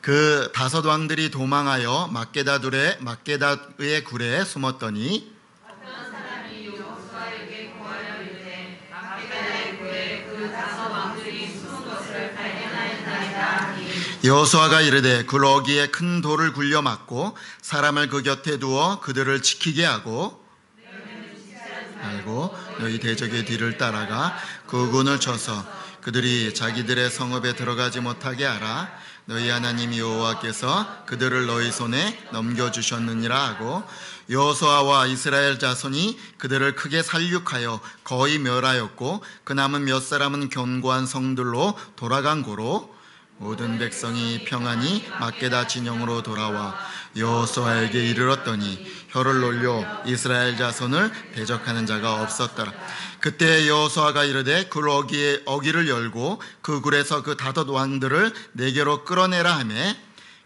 그 다섯 왕들이 도망하여 막게다의 굴에 숨었더니 어떤 사람이 여호수아에게 고하여 이르되 막게다의 굴에 그 다섯 왕들이 숨은 것을 발견하였나이다 하니 여호수아가 이르되 굴 어귀에 큰 돌을 굴려 막고 사람을 그 곁에 두어 그들을 지키게 하고 알고 너희 대적의 뒤를 따라가 그 군을 쳐서 그들이 자기들의 성읍에 들어가지 못하게 하라. 너희 하나님 여호와께서 그들을 너희 손에 넘겨주셨느니라 하고 여호수아와 이스라엘 자손이 그들을 크게 살육하여 거의 멸하였고 그 남은 몇 사람은 견고한 성들로 돌아간 고로 모든 백성이 평안히 막게다 진영으로 돌아와 여호수아에게 이르렀더니 혀를 놀려 이스라엘 자손을 대적하는 자가 없었더라. 그때 여호수아가 이르되 굴 어귀를 열고 그 굴에서 그 다섯 왕들을 내게로 끌어내라 하매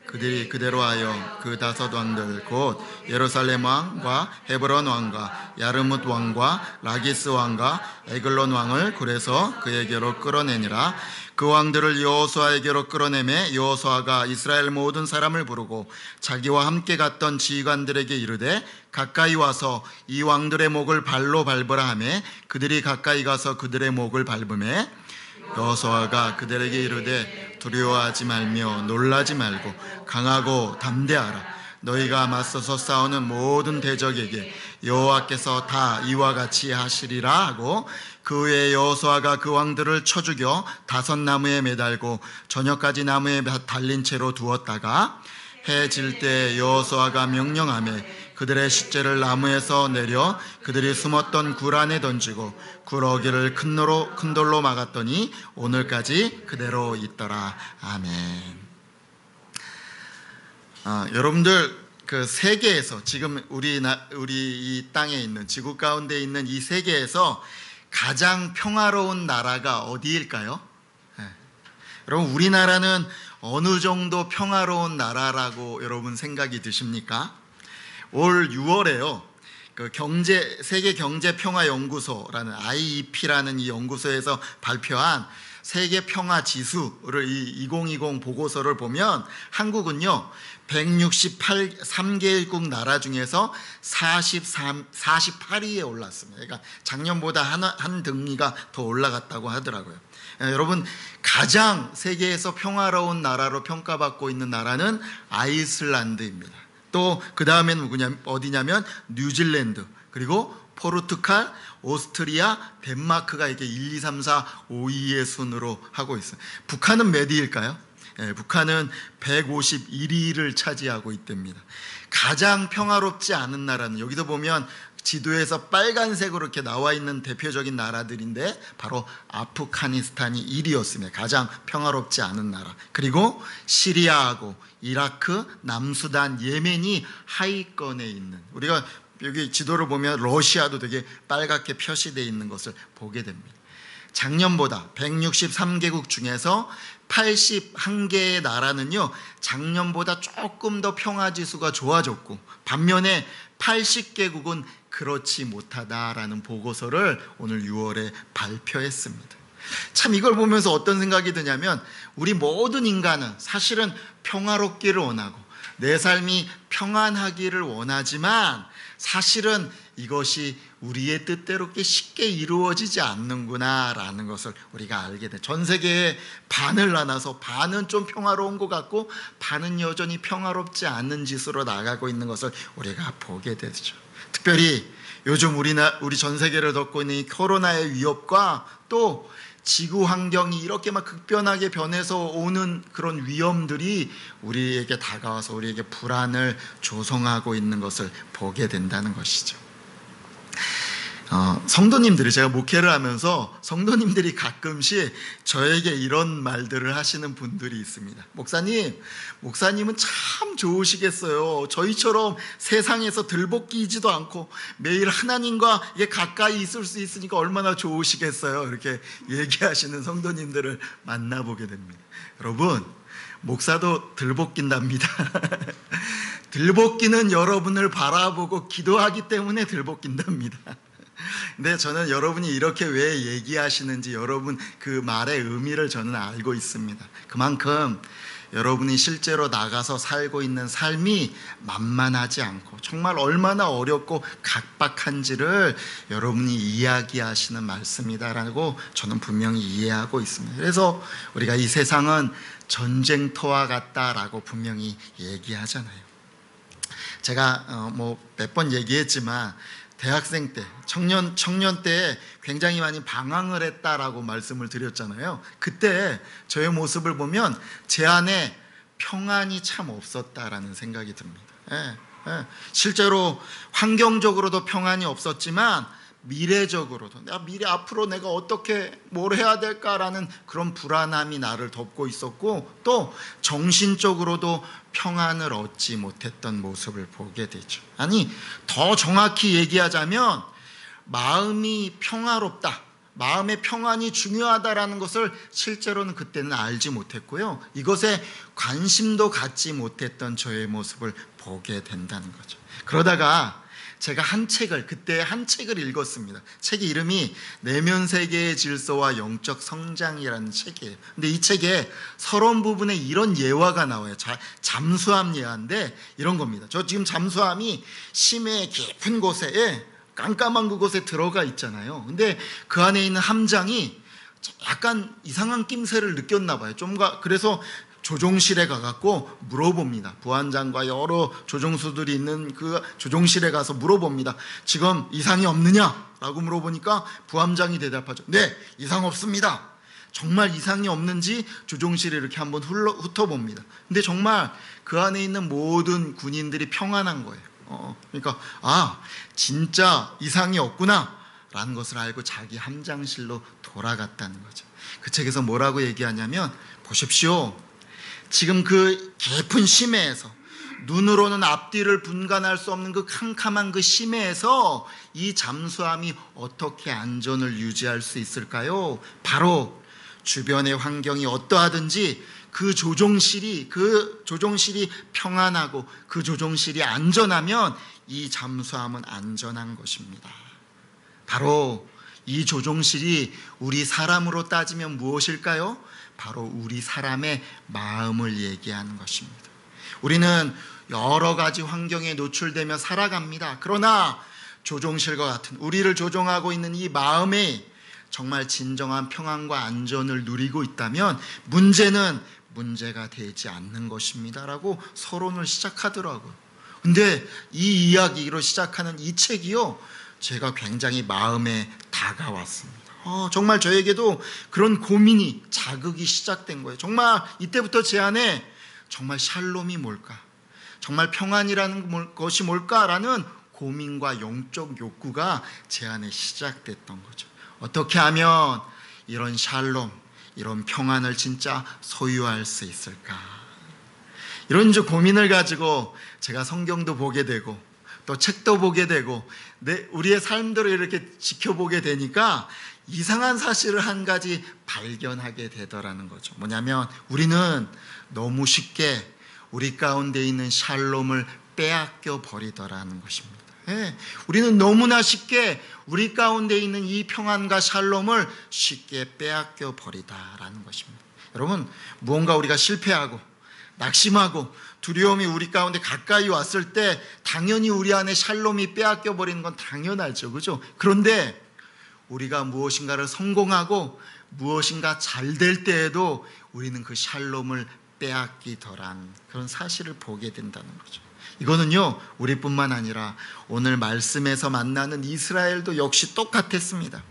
그들이 그대로 하여 그 다섯 왕들 곧 예루살렘 왕과 헤브론 왕과 야르뭇 왕과 라기스 왕과 에글론 왕을 굴에서 그에게로 끌어내니라. 그 왕들을 여호수아에게로 끌어내매 여호수아가 이스라엘 모든 사람을 부르고 자기와 함께 갔던 지휘관들에게 이르되 가까이 와서 이 왕들의 목을 발로 밟으라 하매 그들이 가까이 가서 그들의 목을 밟으매 여호수아가 그들에게 이르되 두려워하지 말며 놀라지 말고 강하고 담대하라. 너희가 맞서서 싸우는 모든 대적에게 여호와께서 다 이와 같이 하시리라 하고 그 후에 여호수아가 그 왕들을 쳐 죽여 다섯 나무에 매달고 저녁까지 나무에 달린 채로 두었다가 해 질 때 여호수아가 명령하매 그들의 시체를 나무에서 내려 그들이 숨었던 굴 안에 던지고 굴 어귀를 큰 돌로 막았더니 오늘까지 그대로 있더라. 아멘. 여러분들 그 세계에서 지금 우리 이 땅에 있는 지구 가운데 있는 이 세계에서 가장 평화로운 나라가 어디일까요? 여러분 우리나라는 어느 정도 평화로운 나라라고 여러분 생각이 드십니까? 올 6월에요. 그 세계 경제 평화 연구소라는 IEP라는 이 연구소에서 발표한 세계 평화 지수를 이 2020 보고서를 보면 한국은요 163개국 나라 중에서 48위에 올랐습니다. 그러니까 작년보다 한 등위가 더 올라갔다고 하더라고요. 여러분 가장 세계에서 평화로운 나라로 평가받고 있는 나라는 아이슬란드입니다. 또 그 다음에는 어디냐면 뉴질랜드, 그리고 포르투갈, 오스트리아, 덴마크가 이렇게 1, 2, 3, 4, 5위의 순으로 하고 있어요. 북한은 몇 위일까요? 북한은 151위를 차지하고 있답니다. 가장 평화롭지 않은 나라는 여기서 보면 지도에서 빨간색으로 이렇게 나와 있는 대표적인 나라들인데 바로 아프가니스탄이 1위였습니다. 가장 평화롭지 않은 나라. 그리고 시리아하고 이라크, 남수단, 예멘이 하위권에 있는, 우리가 여기 지도를 보면 러시아도 되게 빨갛게 표시되어 있는 것을 보게 됩니다. 작년보다 163개국 중에서 81개의 나라는요 작년보다 조금 더 평화지수가 좋아졌고 반면에 80개국은 그렇지 못하다라는 보고서를 오늘 6월에 발표했습니다. 참 이걸 보면서 어떤 생각이 드냐면 우리 모든 인간은 사실은 평화롭기를 원하고 내 삶이 평안하기를 원하지만 사실은 이것이 우리의 뜻대로 그렇게 쉽게 이루어지지 않는구나라는 것을 우리가 알게 돼. 전 세계에 반을 나눠서 반은 좀 평화로운 것 같고 반은 여전히 평화롭지 않은 짓으로 나가고 있는 것을 우리가 보게 되죠. 특별히 요즘 우리 전 세계를 덮고 있는 이 코로나의 위협과 또 지구 환경이 이렇게 막 급변하게 변해서 오는 그런 위험들이 우리에게 다가와서 우리에게 불안을 조성하고 있는 것을 보게 된다는 것이죠. 성도님들이, 제가 목회를 하면서 성도님들이 가끔씩 저에게 이런 말들을 하시는 분들이 있습니다. 목사님은 참 좋으시겠어요. 저희처럼 세상에서 들볶이지도 않고 매일 하나님과 이게 가까이 있을 수 있으니까 얼마나 좋으시겠어요. 이렇게 얘기하시는 성도님들을 만나보게 됩니다. 여러분, 목사도 들볶인답니다. 들볶이는 여러분을 바라보고 기도하기 때문에 들볶인답니다. 근데 저는 여러분이 이렇게 왜 얘기하시는지 여러분 그 말의 의미를 저는 알고 있습니다. 그만큼 여러분이 실제로 나가서 살고 있는 삶이 만만하지 않고 정말 얼마나 어렵고 각박한지를 여러분이 이야기하시는 말씀이다라고 저는 분명히 이해하고 있습니다. 그래서 우리가 이 세상은 전쟁터와 같다라고 분명히 얘기하잖아요. 제가 몇 번 얘기했지만 대학생 때, 청년 때 굉장히 많이 방황을 했다라고 말씀을 드렸잖아요. 그때 저의 모습을 보면 제 안에 평안이 참 없었다라는 생각이 듭니다. 실제로 환경적으로도 평안이 없었지만 미래적으로도 미래 앞으로 내가 어떻게 뭘 해야 될까라는 그런 불안함이 나를 덮고 있었고, 또 정신적으로도 평안을 얻지 못했던 모습을 보게 되죠. 아니, 더 정확히 얘기하자면 마음이 평화롭다, 마음의 평안이 중요하다라는 것을 실제로는 그때는 알지 못했고요, 이것에 관심도 갖지 못했던 저의 모습을 보게 된다는 거죠. 그러다가 제가 그때 한 책을 읽었습니다. 책의 이름이 내면 세계의 질서와 영적 성장이라는 책이에요. 근데 이 책에 서론 부분에 이런 예화가 나와요. 잠수함 예화인데 이런 겁니다. 저 지금 잠수함이 심해 깊은 곳에, 깜깜한 그곳에 들어가 있잖아요. 근데 그 안에 있는 함장이 약간 이상한 낌새를 느꼈나 봐요. 그래서 조종실에 가갖고 물어봅니다. 부함장과 여러 조종수들이 있는 그 조종실에 가서 물어봅니다. 지금 이상이 없느냐라고 물어보니까 부함장이 대답하죠. 네, 이상 없습니다. 정말 이상이 없는지 조종실에 이렇게 한번 훑어봅니다. 근데 정말 그 안에 있는 모든 군인들이 평안한 거예요. 그러니까 진짜 이상이 없구나 라는 것을 알고 자기 함장실로 돌아갔다는 거죠. 그 책에서 뭐라고 얘기하냐면, 보십시오, 지금 그 깊은 심해에서, 눈으로는 앞뒤를 분간할 수 없는 그 캄캄한 그 심해에서 이 잠수함이 어떻게 안전을 유지할 수 있을까요? 바로 주변의 환경이 어떠하든지 그 조종실이 평안하고 그 조종실이 안전하면 이 잠수함은 안전한 것입니다. 바로 이 조종실이 우리 사람으로 따지면 무엇일까요? 바로 우리 사람의 마음을 얘기하는 것입니다. 우리는 여러 가지 환경에 노출되며 살아갑니다. 그러나 조종실과 같은 우리를 조종하고 있는 이 마음에 정말 진정한 평안과 안전을 누리고 있다면 문제는 문제가 되지 않는 것입니다 라고 서론을 시작하더라고요. 근데 이 이야기로 시작하는 이 책이요, 제가 굉장히 마음에 다가왔습니다. 정말 저에게도 그런 고민이, 자극이 시작된 거예요. 정말 이때부터 제 안에 정말 샬롬이 뭘까, 정말 평안이라는 것이 뭘까라는 고민과 영적 욕구가 제 안에 시작됐던 거죠. 어떻게 하면 이런 샬롬, 이런 평안을 진짜 소유할 수 있을까, 이런 고민을 가지고 제가 성경도 보게 되고 또 책도 보게 되고 우리의 삶들을 이렇게 지켜보게 되니까 이상한 사실을 한 가지 발견하게 되더라는 거죠. 뭐냐면 우리는 너무 쉽게 우리 가운데 있는 샬롬을 빼앗겨 버리더라는 것입니다. 우리는 너무나 쉽게 우리 가운데 있는 이 평안과 샬롬을 쉽게 빼앗겨 버리다라는 것입니다. 여러분, 무언가 우리가 실패하고 낙심하고 두려움이 우리 가운데 가까이 왔을 때 당연히 우리 안에 샬롬이 빼앗겨 버리는 건 당연하죠. 그죠? 그런데 우리가 무엇인가를 성공하고 무엇인가 잘 될 때에도 우리는 그 샬롬을 빼앗기더란 그런 사실을 보게 된다는 거죠. 이거는요, 우리뿐만 아니라 오늘 말씀에서 만나는 이스라엘도 역시 똑같았습니다.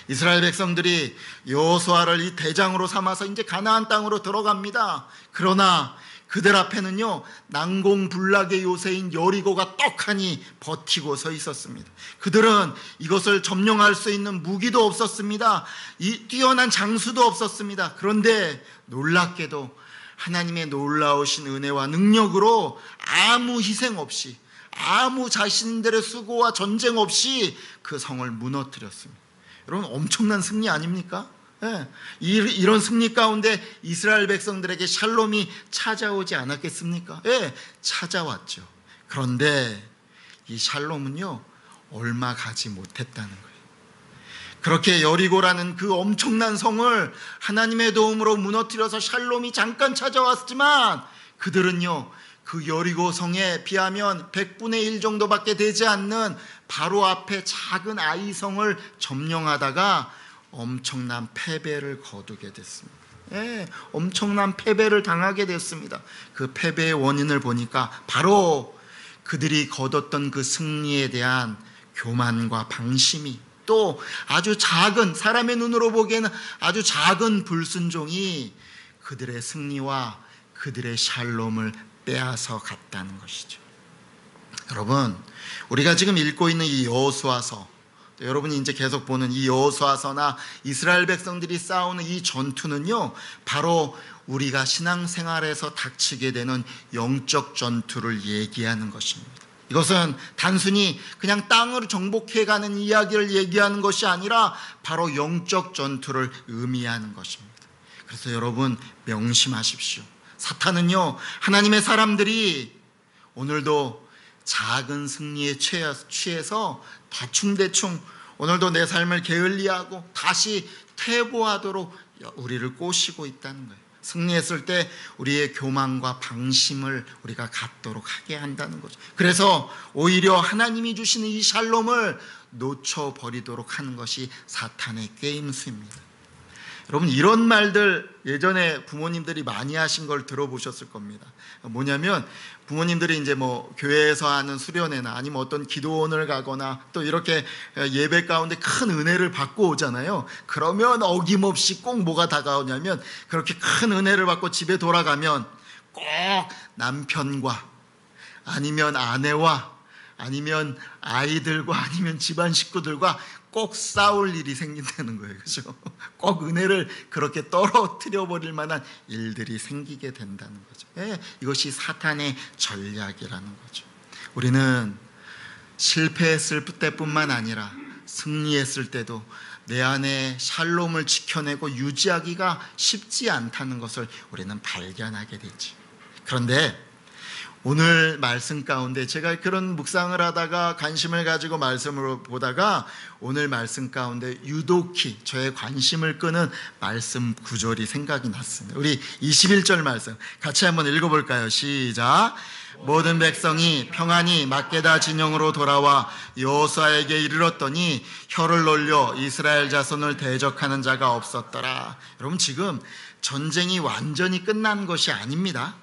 이스라엘 백성들이 여호수아를 이 대장으로 삼아서 이제 가나안 땅으로 들어갑니다. 그러나 그들 앞에는요, 난공불락의 요새인 여리고가 떡하니 버티고 서 있었습니다. 그들은 이것을 점령할 수 있는 무기도 없었습니다. 이 뛰어난 장수도 없었습니다. 그런데 놀랍게도 하나님의 놀라우신 은혜와 능력으로 아무 희생 없이, 아무 자신들의 수고와 전쟁 없이 그 성을 무너뜨렸습니다. 여러분, 엄청난 승리 아닙니까? 이런 승리 가운데 이스라엘 백성들에게 샬롬이 찾아오지 않았겠습니까? 찾아왔죠. 그런데 이 샬롬은요, 얼마 가지 못했다는 거예요. 그렇게 여리고라는 그 엄청난 성을 하나님의 도움으로 무너뜨려서 샬롬이 잠깐 찾아왔지만 그들은요, 그 여리고 성에 비하면 100분의 1 정도밖에 되지 않는 바로 앞에 작은 아이성을 점령하다가 엄청난 패배를 거두게 됐습니다. 엄청난 패배를 당하게 됐습니다. 그 패배의 원인을 보니까 바로 그들이 거뒀던 그 승리에 대한 교만과 방심이, 또 아주 작은, 사람의 눈으로 보기에는 아주 작은 불순종이 그들의 승리와 그들의 샬롬을 빼앗아 갔다는 것이죠. 여러분, 우리가 지금 읽고 있는 이 여호수아서, 여러분이 이제 계속 보는 이 여호수아서나 이스라엘 백성들이 싸우는 이 전투는요, 바로 우리가 신앙생활에서 닥치게 되는 영적 전투를 얘기하는 것입니다. 이것은 단순히 그냥 땅으로 정복해가는 이야기를 얘기하는 것이 아니라 바로 영적 전투를 의미하는 것입니다. 그래서 여러분 명심하십시오. 사탄은요, 하나님의 사람들이 오늘도 작은 승리에 취해서 대충대충 오늘도 내 삶을 게을리하고 다시 퇴보하도록 우리를 꼬시고 있다는 거예요. 승리했을 때 우리의 교만과 방심을 우리가 갖도록 하게 한다는 거죠. 그래서 오히려 하나님이 주시는 이 샬롬을 놓쳐버리도록 하는 것이 사탄의 게임수입니다. 여러분, 이런 말들 예전에 부모님들이 많이 하신 걸 들어보셨을 겁니다. 뭐냐면 부모님들이 이제 뭐 교회에서 하는 수련회나 아니면 어떤 기도원을 가거나 또 이렇게 예배 가운데 큰 은혜를 받고 오잖아요. 그러면 어김없이 꼭 뭐가 다가오냐면, 그렇게 큰 은혜를 받고 집에 돌아가면 꼭 남편과 아니면 아내와 아니면 아이들과 아니면 집안 식구들과 꼭 싸울 일이 생긴다는 거예요. 그죠? 꼭 은혜를 그렇게 떨어뜨려 버릴 만한 일들이 생기게 된다는 거죠. 이것이 사탄의 전략이라는 거죠. 우리는 실패했을 때뿐만 아니라 승리했을 때도 내 안에 샬롬을 지켜내고 유지하기가 쉽지 않다는 것을 우리는 발견하게 되죠. 그런데 오늘 말씀 가운데 제가 그런 묵상을 하다가 관심을 가지고 말씀을 보다가 오늘 말씀 가운데 유독히 저의 관심을 끄는 말씀 구절이 생각이 났습니다. 우리 21절 말씀 같이 한번 읽어볼까요? 시작. 모든 백성이 평안히 막게다 진영으로 돌아와 여호수아에게 이르렀더니 혀를 놀려 이스라엘 자손을 대적하는 자가 없었더라. 여러분, 지금 전쟁이 완전히 끝난 것이 아닙니다.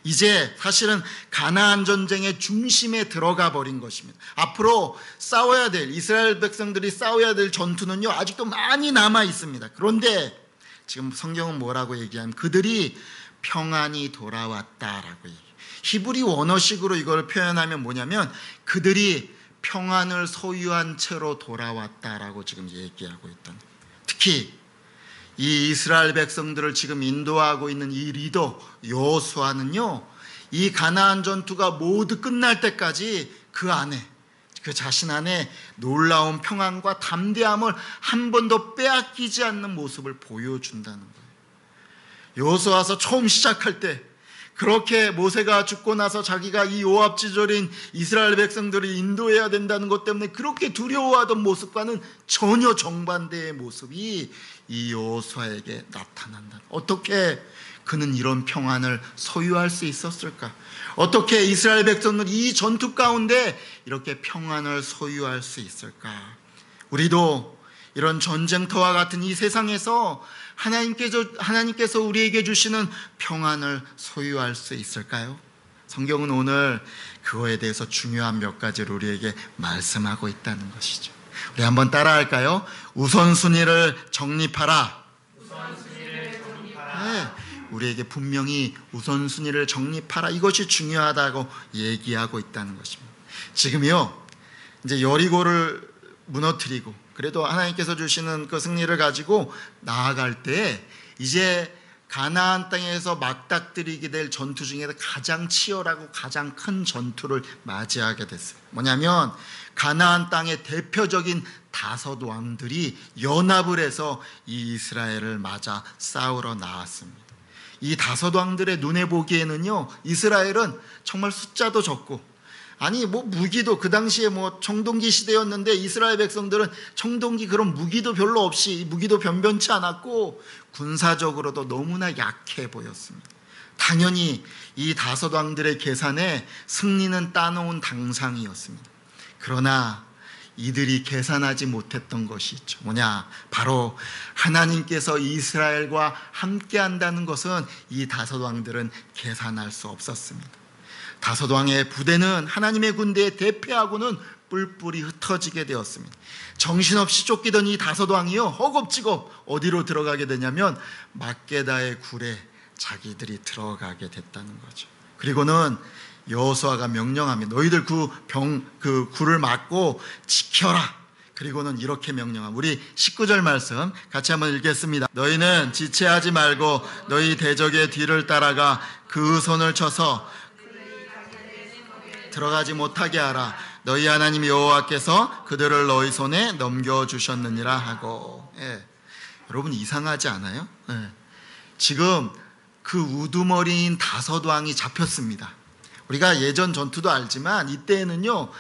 이제 사실은 가나안 전쟁의 중심에 들어가 버린 것입니다. 앞으로 싸워야 될, 이스라엘 백성들이 싸워야 될 전투는요, 아직도 많이 남아 있습니다. 그런데 지금 성경은 뭐라고 얘기하면 그들이 평안히 돌아왔다라고 얘기해요. 히브리 원어식으로 이걸 표현하면 뭐냐면 그들이 평안을 소유한 채로 돌아왔다라고 지금 얘기하고 있던, 특히 이 이스라엘 백성들을 지금 인도하고 있는 이 리더 여호수아는요, 이 가나안 전투가 모두 끝날 때까지 그 안에, 그 자신 안에 놀라운 평안과 담대함을 한 번도 빼앗기지 않는 모습을 보여준다는 거예요. 여호수아서 처음 시작할 때 그렇게 모세가 죽고 나서 자기가 이 요압지졸인 이스라엘 백성들을 인도해야 된다는 것 때문에 그렇게 두려워하던 모습과는 전혀 정반대의 모습이 이 여호수아에게 나타난다. 어떻게 그는 이런 평안을 소유할 수 있었을까? 어떻게 이스라엘 백성들이 이 전투 가운데 이렇게 평안을 소유할 수 있을까? 우리도 이런 전쟁터와 같은 이 세상에서 하나님께서 우리에게 주시는 평안을 소유할 수 있을까요? 성경은 오늘 그거에 대해서 중요한 몇 가지를 우리에게 말씀하고 있다는 것이죠. 우리 한번 따라할까요? 우선순위를 정립하라. 네, 우리에게 분명히 우선순위를 정립하라, 이것이 중요하다고 얘기하고 있다는 것입니다. 지금요, 이제 여리고를 무너뜨리고 그래도 하나님께서 주시는 그 승리를 가지고 나아갈 때 이제 가나안 땅에서 막닥뜨리게 될 전투 중에서 가장 치열하고 가장 큰 전투를 맞이하게 됐어요. 뭐냐면 가나안 땅의 대표적인 5 왕들이 연합을 해서 이 이스라엘을 맞아 싸우러 나왔습니다. 이 5 왕들의 눈에 보기에는요, 이스라엘은 정말 숫자도 적고 아니 뭐 무기도 그 당시에 뭐 청동기 시대였는데 이스라엘 백성들은 청동기 그런 무기도 별로 없이 무기도 변변치 않았고 군사적으로도 너무나 약해 보였습니다. 당연히 이 다섯 왕들의 계산에 승리는 따놓은 당상이었습니다. 그러나 이들이 계산하지 못했던 것이 있죠. 뭐냐? 바로 하나님께서 이스라엘과 함께 한다는 것은 이 다섯 왕들은 계산할 수 없었습니다. 다섯 왕의 부대는 하나님의 군대에 대패하고는 뿔뿔이 흩어지게 되었습니다. 정신없이 쫓기던 이 다섯 왕이요, 허겁지겁 어디로 들어가게 되냐면 막게다의 굴에 자기들이 들어가게 됐다는 거죠. 그리고는 여호수아가 명령합니다. 너희들 그 굴을 막고 지켜라. 그리고는 이렇게 명령합니다. 우리 19절 말씀 같이 한번 읽겠습니다. 너희는 지체하지 말고 너희 대적의 뒤를 따라가 그 손을 쳐서 들어가지 못하게 하라. 너희 하나님 여호와께서 그들을 너희 손에 넘겨주셨느니라 하고. 여러분 이상하지 않아요? 지금 그 우두머리인 다섯 왕이 잡혔습니다. 우리가 예전 전투도 알지만 이때에는요,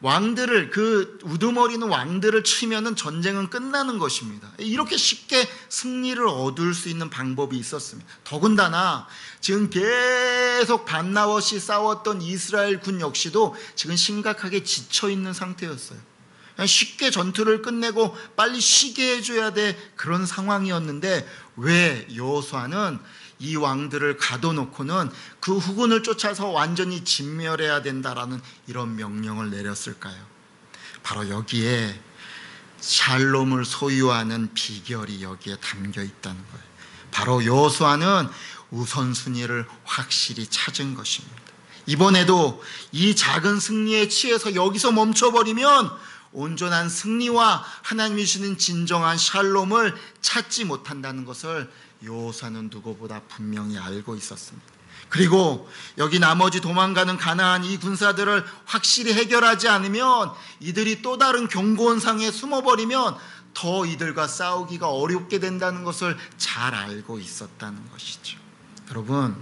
왕들을, 그 우두머리는 왕들을 치면은 전쟁은 끝나는 것입니다. 이렇게 쉽게 승리를 얻을 수 있는 방법이 있었습니다. 더군다나 지금 계속 반나워시 싸웠던 이스라엘 군 역시도 지금 심각하게 지쳐있는 상태였어요. 쉽게 전투를 끝내고 빨리 쉬게 해줘야 돼, 그런 상황이었는데 왜 여호수아는 이 왕들을 가둬놓고는 그 후군을 쫓아서 완전히 진멸해야 된다라는 이런 명령을 내렸을까요? 바로 여기에 샬롬을 소유하는 비결이 여기에 담겨 있다는 거예요. 바로 여호수아는 우선순위를 확실히 찾은 것입니다. 이번에도 이 작은 승리에 취해서 여기서 멈춰버리면 온전한 승리와 하나님이 주시는 진정한 샬롬을 찾지 못한다는 것을 여호수아는 누구보다 분명히 알고 있었습니다. 그리고 여기 나머지 도망가는 가나안 이 군사들을 확실히 해결하지 않으면 이들이 또 다른 경고원상에 숨어버리면 더 이들과 싸우기가 어렵게 된다는 것을 잘 알고 있었다는 것이죠. 여러분,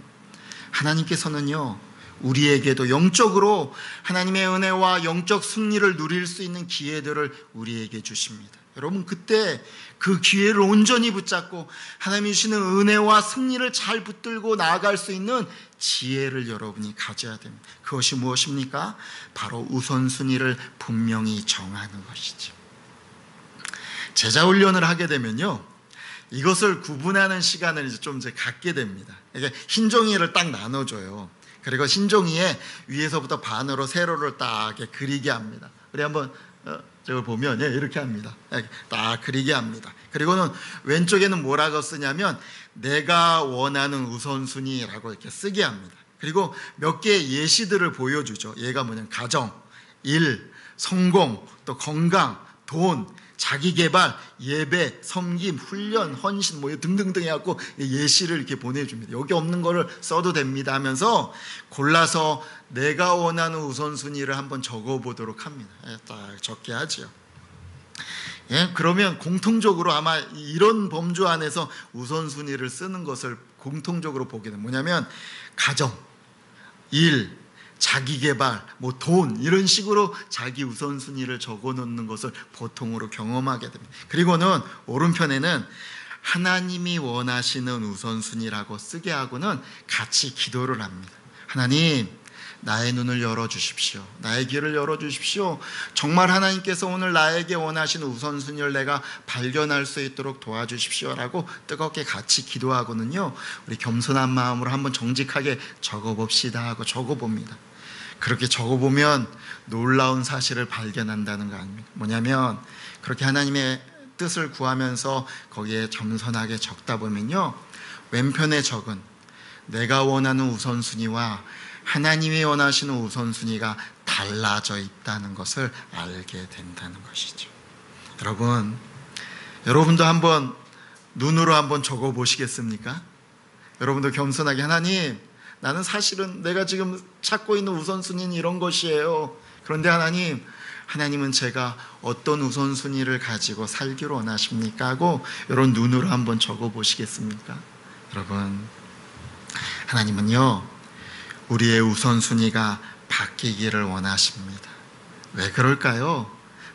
하나님께서는요, 우리에게도 영적으로 하나님의 은혜와 영적 승리를 누릴 수 있는 기회들을 우리에게 주십니다. 여러분, 그때 그 기회를 온전히 붙잡고 하나님이 주시는 은혜와 승리를 잘 붙들고 나아갈 수 있는 지혜를 여러분이 가져야 됩니다. 그것이 무엇입니까? 바로 우선순위를 분명히 정하는 것이죠. 제자훈련을 하게 되면요, 이것을 구분하는 시간을 좀 갖게 됩니다. 그러니까 흰 종이를 딱 나눠줘요. 그리고 흰 종이에 위에서부터 반으로 세로를 딱 그리게 합니다. 우리 한번 저걸 보면 이렇게 합니다. 딱 그리게 합니다. 그리고는 왼쪽에는 뭐라고 쓰냐면 내가 원하는 우선순위라고 이렇게 쓰게 합니다. 그리고 몇 개의 예시들을 보여주죠. 얘가 뭐냐면 가정, 일, 성공, 또 건강, 돈, 자기개발, 예배, 섬김, 훈련, 헌신 뭐 등등등 해갖고 예시를 이렇게 보내줍니다. 여기 없는 거를 써도 됩니다 하면서 골라서 내가 원하는 우선순위를 한번 적어보도록 합니다. 딱 적게 하죠. 그러면 공통적으로 아마 이런 범주 안에서 우선순위를 쓰는 것을 공통적으로 보게 됩니다. 뭐냐면 가정, 일, 자기개발, 뭐 돈 이런 식으로 자기 우선순위를 적어놓는 것을 보통으로 경험하게 됩니다. 그리고는 오른편에는 하나님이 원하시는 우선순위라고 쓰게 하고는 같이 기도를 합니다. 하나님, 나의 눈을 열어주십시오. 나의 귀를 열어주십시오. 정말 하나님께서 오늘 나에게 원하시는 우선순위를 내가 발견할 수 있도록 도와주십시오 라고 뜨겁게 같이 기도하고는요, 우리 겸손한 마음으로 한번 정직하게 적어봅시다 하고 적어봅니다. 그렇게 적어보면 놀라운 사실을 발견한다는 거 아닙니까? 뭐냐면 그렇게 하나님의 뜻을 구하면서 거기에 겸손하게 적다 보면요, 왼편에 적은 내가 원하는 우선순위와 하나님이 원하시는 우선순위가 달라져 있다는 것을 알게 된다는 것이죠. 여러분도 한번 눈으로 한번 적어 보시겠습니까? 여러분도 겸손하게 하나님, 나는 사실은 내가 지금 찾고 있는 우선순위는 이런 것이에요. 그런데 하나님은 제가 어떤 우선순위를 가지고 살기를 원하십니까? 하고 이런 눈으로 한번 적어 보시겠습니까? 여러분, 하나님은요, 우리의 우선순위가 바뀌기를 원하십니다. 왜 그럴까요?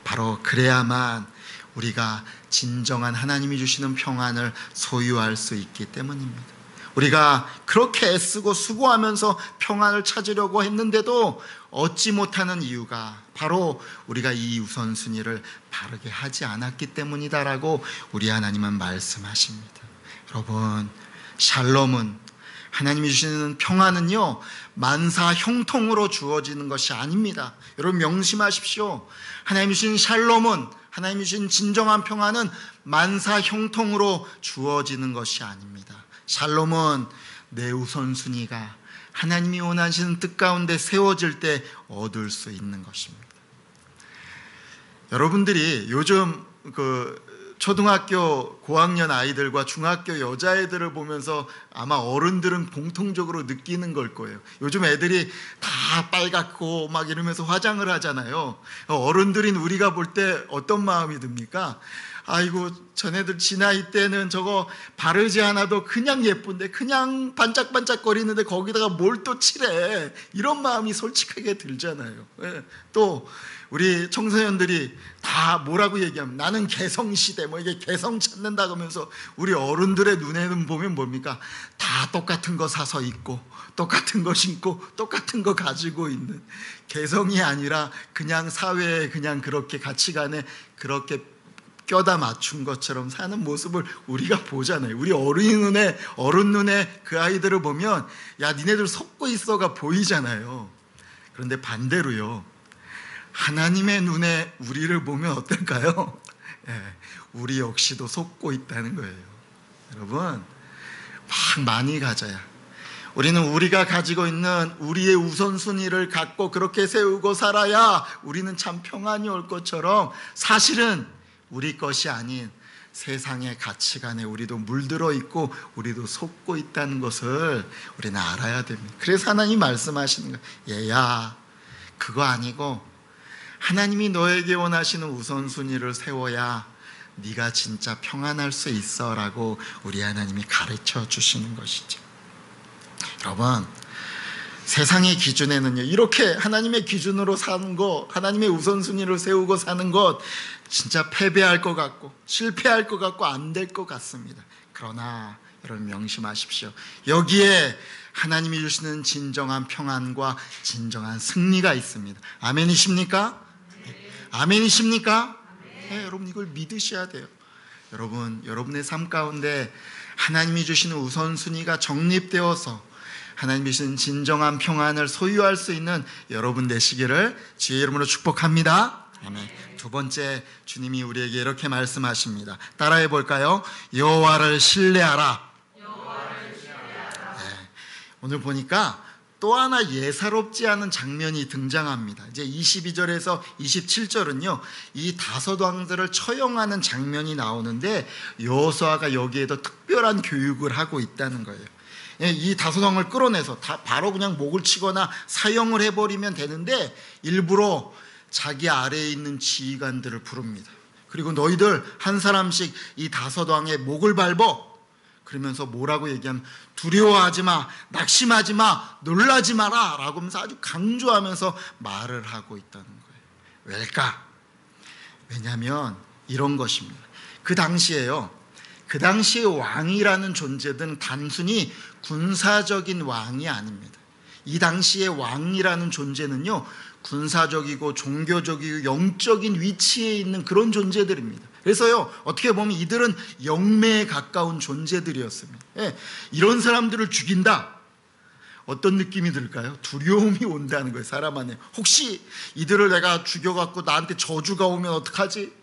바로 그래야만 우리가 진정한 하나님이 주시는 평안을 소유할 수 있기 때문입니다. 우리가 그렇게 애쓰고 수고하면서 평안을 찾으려고 했는데도 얻지 못하는 이유가 바로 우리가 이 우선순위를 바르게 하지 않았기 때문이다라고 우리 하나님은 말씀하십니다. 여러분, 샬롬은, 하나님이 주시는 평안은요, 만사 형통으로 주어지는 것이 아닙니다. 여러분 명심하십시오. 하나님이 주신 샬롬은, 하나님이 주신 진정한 평안은 만사 형통으로 주어지는 것이 아닙니다. 샬롬은 내 우선순위가 하나님이 원하시는 뜻 가운데 세워질 때 얻을 수 있는 것입니다. 여러분들이 요즘 초등학교 고학년 아이들과 중학교 여자애들을 보면서 아마 어른들은 공통적으로 느끼는 걸 거예요. 요즘 애들이 다 빨갛고 막 이러면서 화장을 하잖아요. 어른들인 우리가 볼 때 어떤 마음이 듭니까? 아이고, 전애들 지 나이 때는 저거 바르지 않아도 그냥 예쁜데, 그냥 반짝반짝거리는데 거기다가 뭘 또 칠해, 이런 마음이 솔직하게 들잖아요. 또 우리 청소년들이 다 뭐라고 얘기하면 나는 개성시대, 뭐 이게 개성 찾는다 그러면서 우리 어른들의 눈에는 보면 뭡니까? 다 똑같은 거 사서 입고 똑같은 거 신고 똑같은 거 가지고 있는, 개성이 아니라 그냥 사회에 그냥 그렇게 가치관에 그렇게 껴다 맞춘 것처럼 사는 모습을 우리가 보잖아요. 우리 어른 눈에 그 아이들을 보면 야, 니네들 속고 있어가 보이잖아요. 그런데 반대로요, 하나님의 눈에 우리를 보면 어떨까요? 우리 역시도 속고 있다는 거예요. 여러분, 막 많이 가져야, 우리는 우리가 가지고 있는 우리의 우선순위를 갖고 그렇게 세우고 살아야 우리는 참 평안이 올 것처럼, 사실은 우리 것이 아닌 세상의 가치관에 우리도 물들어 있고 우리도 속고 있다는 것을 우리는 알아야 됩니다. 그래서 하나님이 말씀하시는 거예요. 얘야, 그거 아니고 하나님이 너에게 원하시는 우선순위를 세워야 네가 진짜 평안할 수 있어 라고 우리 하나님이 가르쳐 주시는 것이죠. 여러분, 세상의 기준에는요, 이렇게 하나님의 기준으로 사는 것, 하나님의 우선순위를 세우고 사는 것 진짜 패배할 것 같고 실패할 것 같고 안 될 것 같습니다. 그러나 여러분 명심하십시오. 여기에 하나님이 주시는 진정한 평안과 진정한 승리가 있습니다. 아멘이십니까? 아멘이십니까? 네, 여러분 이걸 믿으셔야 돼요. 여러분, 여러분의 삶 가운데 하나님이 주시는 우선순위가 정립되어서 하나님이 주시는 진정한 평안을 소유할 수 있는 여러분 되시기를 주의 이름으로 축복합니다. 아멘. 두 번째, 주님이 우리에게 이렇게 말씀하십니다. 따라해 볼까요? 여호와를 신뢰하라. 네. 오늘 보니까 또 하나 예사롭지 않은 장면이 등장합니다. 이제 22절에서 27절은요, 이 다섯 왕들을 처형하는 장면이 나오는데 여호수아가 여기에도 특별한 교육을 하고 있다는 거예요. 이 다섯 왕을 끌어내서 바로 그냥 목을 치거나 사형을 해버리면 되는데 일부러 자기 아래에 있는 지휘관들을 부릅니다. 그리고 너희들 한 사람씩 이 다섯 왕의 목을 밟어. 그러면서 뭐라고 얘기하면 두려워하지 마, 낙심하지 마, 놀라지 마라 라고 하면서 아주 강조하면서 말을 하고 있다는 거예요. 왜일까? 왜냐하면 이런 것입니다. 그 당시에 왕이라는 존재는 단순히 군사적인 왕이 아닙니다. 이 당시에 왕이라는 존재는요, 군사적이고 종교적이고 영적인 위치에 있는 그런 존재들입니다. 그래서요, 어떻게 보면 이들은 영매에 가까운 존재들이었습니다. 이런 사람들을 죽인다, 어떤 느낌이 들까요? 두려움이 온다는 거예요, 사람 안에. 혹시 이들을 내가 죽여갖고 나한테 저주가 오면 어떡하지?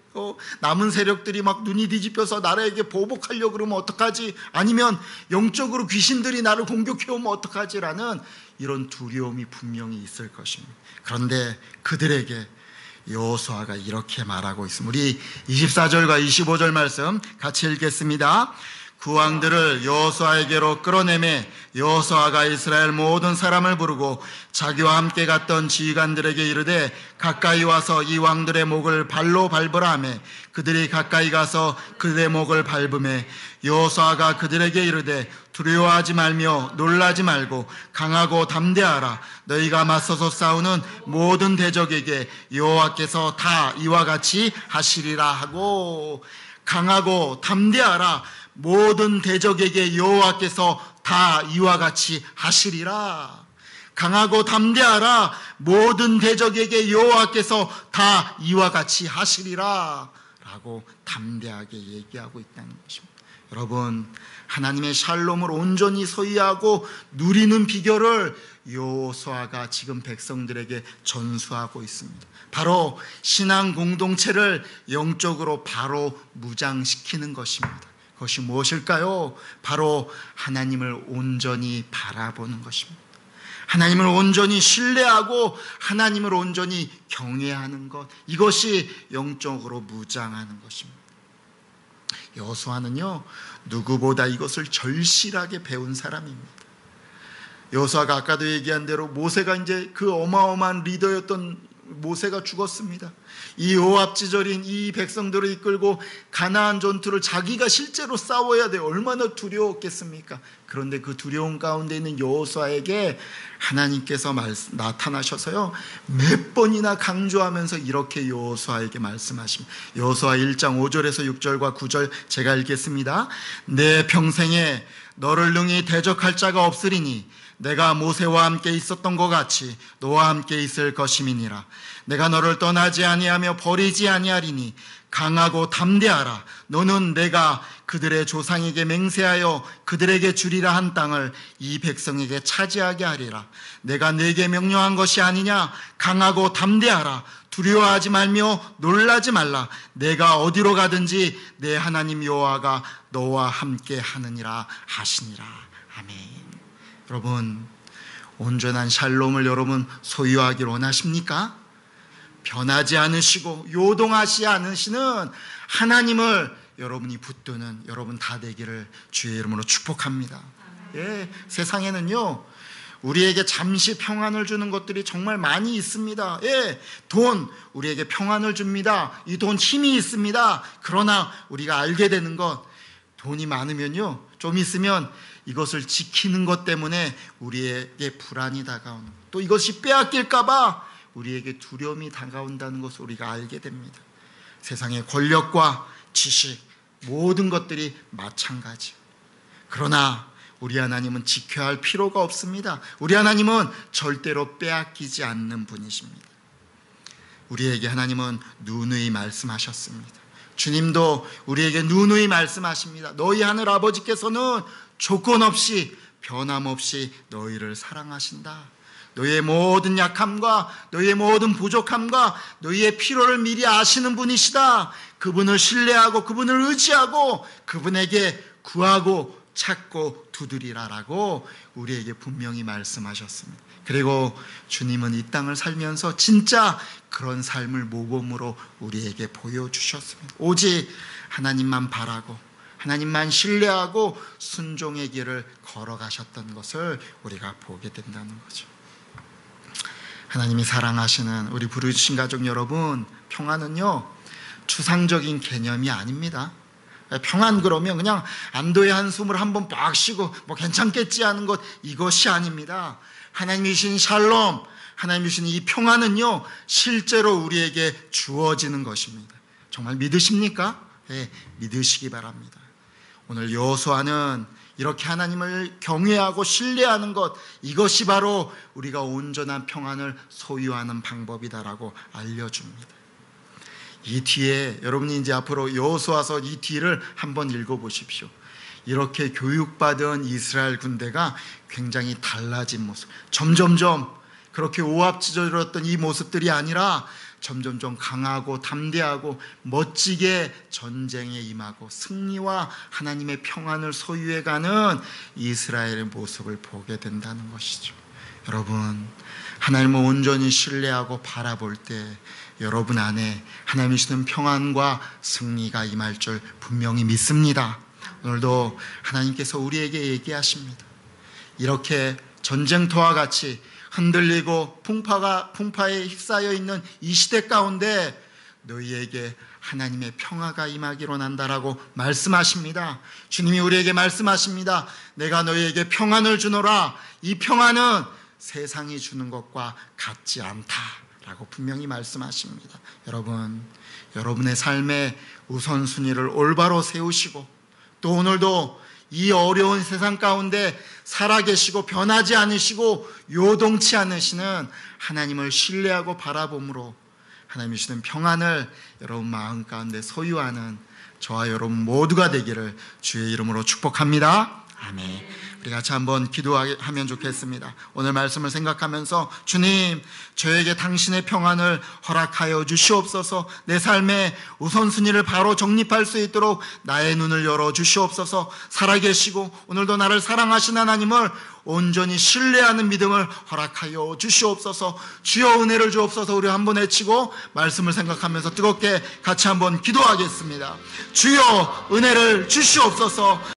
남은 세력들이 막 눈이 뒤집혀서 나라에게 보복하려고 그러면 어떡하지? 아니면 영적으로 귀신들이 나를 공격해오면 어떡하지라는 이런 두려움이 분명히 있을 것입니다. 그런데 그들에게 여호수아가 이렇게 말하고 있습니다. 우리 24절과 25절 말씀 같이 읽겠습니다. 그 왕들을 여호수아에게로 끌어내매 여호수아가 이스라엘 모든 사람을 부르고 자기와 함께 갔던 지휘관들에게 이르되 가까이 와서 이 왕들의 목을 발로 밟으라 하매 그들이 가까이 가서 그들의 목을 밟으매 여호수아가 그들에게 이르되 두려워하지 말며 놀라지 말고 강하고 담대하라. 너희가 맞서서 싸우는 모든 대적에게 여호와께서 다 이와 같이 하시리라 하고, 강하고 담대하라. 모든 대적에게 여호와께서 다 이와 같이 하시리라. 강하고 담대하라. 모든 대적에게 여호와께서 다 이와 같이 하시리라 라고 담대하게 얘기하고 있다는 것입니다. 여러분, 하나님의 샬롬을 온전히 소유하고 누리는 비결을 여호수아가 지금 백성들에게 전수하고 있습니다. 바로 신앙 공동체를 영적으로 바로 무장시키는 것입니다. 그것이 무엇일까요? 바로 하나님을 온전히 바라보는 것입니다. 하나님을 온전히 신뢰하고 하나님을 온전히 경외하는 것, 이것이 영적으로 무장하는 것입니다. 여호수아는요, 누구보다 이것을 절실하게 배운 사람입니다. 여호수아가 아까도 얘기한 대로 모세가 이제 그 어마어마한 리더였던 모세가 죽었습니다. 이 오합지졸인 이 백성들을 이끌고 가나안 전투를 자기가 실제로 싸워야 돼요. 얼마나 두려웠겠습니까? 그런데 그 두려움 가운데 있는 여호수아에게 하나님께서 나타나셔서요, 몇 번이나 강조하면서 이렇게 여호수아에게 말씀하십니다. 여호수아 1장 5절에서 6절과 9절 제가 읽겠습니다. 내 평생에 너를 능히 대적할 자가 없으리니 내가 모세와 함께 있었던 것 같이 너와 함께 있을 것임이니라. 내가 너를 떠나지 아니하며 버리지 아니하리니 강하고 담대하라. 너는 내가 그들의 조상에게 맹세하여 그들에게 주리라 한 땅을 이 백성에게 차지하게 하리라. 내가 네게 명령한 것이 아니냐. 강하고 담대하라. 두려워하지 말며 놀라지 말라. 내가 어디로 가든지 내 하나님 여호와가 너와 함께 하느니라 하시니라. 아멘. 여러분, 온전한 샬롬을 여러분 소유하기를 원하십니까? 변하지 않으시고 요동하지 않으시는 하나님을 여러분이 붙드는 여러분 다 되기를 주의 이름으로 축복합니다. 예, 세상에는요, 우리에게 잠시 평안을 주는 것들이 정말 많이 있습니다. 예, 돈 우리에게 평안을 줍니다. 이 돈 힘이 있습니다. 그러나 우리가 알게 되는 것, 돈이 많으면요, 좀 있으면 이것을 지키는 것 때문에 우리에게 불안이 다가오는 것, 또 이것이 빼앗길까 봐 우리에게 두려움이 다가온다는 것을 우리가 알게 됩니다. 세상의 권력과 지식, 모든 것들이 마찬가지. 그러나 우리 하나님은 지켜야 할 필요가 없습니다. 우리 하나님은 절대로 빼앗기지 않는 분이십니다. 우리에게 하나님은 누누이 말씀하셨습니다. 주님도 우리에게 누누이 말씀하십니다. 너희 하늘 아버지께서는 조건 없이 변함없이 너희를 사랑하신다. 너희의 모든 약함과 너희의 모든 부족함과 너희의 필요를 미리 아시는 분이시다. 그분을 신뢰하고 그분을 의지하고 그분에게 구하고 찾고 두드리라라고 우리에게 분명히 말씀하셨습니다. 그리고 주님은 이 땅을 살면서 진짜 그런 삶을 모범으로 우리에게 보여주셨습니다. 오직 하나님만 바라고 하나님만 신뢰하고 순종의 길을 걸어가셨던 것을 우리가 보게 된다는 거죠. 하나님이 사랑하시는 우리 부르신 가족 여러분, 평안은요 추상적인 개념이 아닙니다. 평안 그러면 그냥 안도의 한숨을 한번 빡 쉬고 뭐 괜찮겠지 하는 것, 이것이 아닙니다. 하나님이 주신 샬롬, 하나님이 주신 이 평안은요 실제로 우리에게 주어지는 것입니다. 정말 믿으십니까? 네, 믿으시기 바랍니다. 오늘 여호수아는 이렇게 하나님을 경외하고 신뢰하는 것, 이것이 바로 우리가 온전한 평안을 소유하는 방법이다라고 알려줍니다. 이 뒤에 여러분이 이제 앞으로 여호수아서 이 뒤를 한번 읽어보십시오. 이렇게 교육받은 이스라엘 군대가 굉장히 달라진 모습, 점점점 그렇게 오합지졸이었던 이 모습들이 아니라 점점점 강하고 담대하고 멋지게 전쟁에 임하고 승리와 하나님의 평안을 소유해가는 이스라엘의 모습을 보게 된다는 것이죠. 여러분, 하나님을 온전히 신뢰하고 바라볼 때 여러분 안에 하나님이 주시는 평안과 승리가 임할 줄 분명히 믿습니다. 오늘도 하나님께서 우리에게 얘기하십니다. 이렇게 전쟁터와 같이 흔들리고 풍파에 휩싸여 있는 이 시대 가운데 너희에게 하나님의 평화가 임하기로 난다라고 말씀하십니다. 주님이 우리에게 말씀하십니다. 내가 너희에게 평안을 주노라. 이 평안은 세상이 주는 것과 같지 않다라고 분명히 말씀하십니다. 여러분, 여러분의 삶의 우선순위를 올바로 세우시고 또 오늘도 이 어려운 세상 가운데 살아계시고 변하지 않으시고 요동치 않으시는 하나님을 신뢰하고 바라봄으로 하나님이 주시는 평안을 여러분 마음 가운데 소유하는 저와 여러분 모두가 되기를 주의 이름으로 축복합니다. 아멘. 우리 같이 한번 기도하면 좋겠습니다. 오늘 말씀을 생각하면서 주님, 저에게 당신의 평안을 허락하여 주시옵소서. 내 삶의 우선순위를 바로 정립할 수 있도록 나의 눈을 열어 주시옵소서. 살아계시고 오늘도 나를 사랑하신 하나님을 온전히 신뢰하는 믿음을 허락하여 주시옵소서. 주여 은혜를 주옵소서. 우리 한번 외치고 말씀을 생각하면서 뜨겁게 같이 한번 기도하겠습니다. 주여 은혜를 주시옵소서.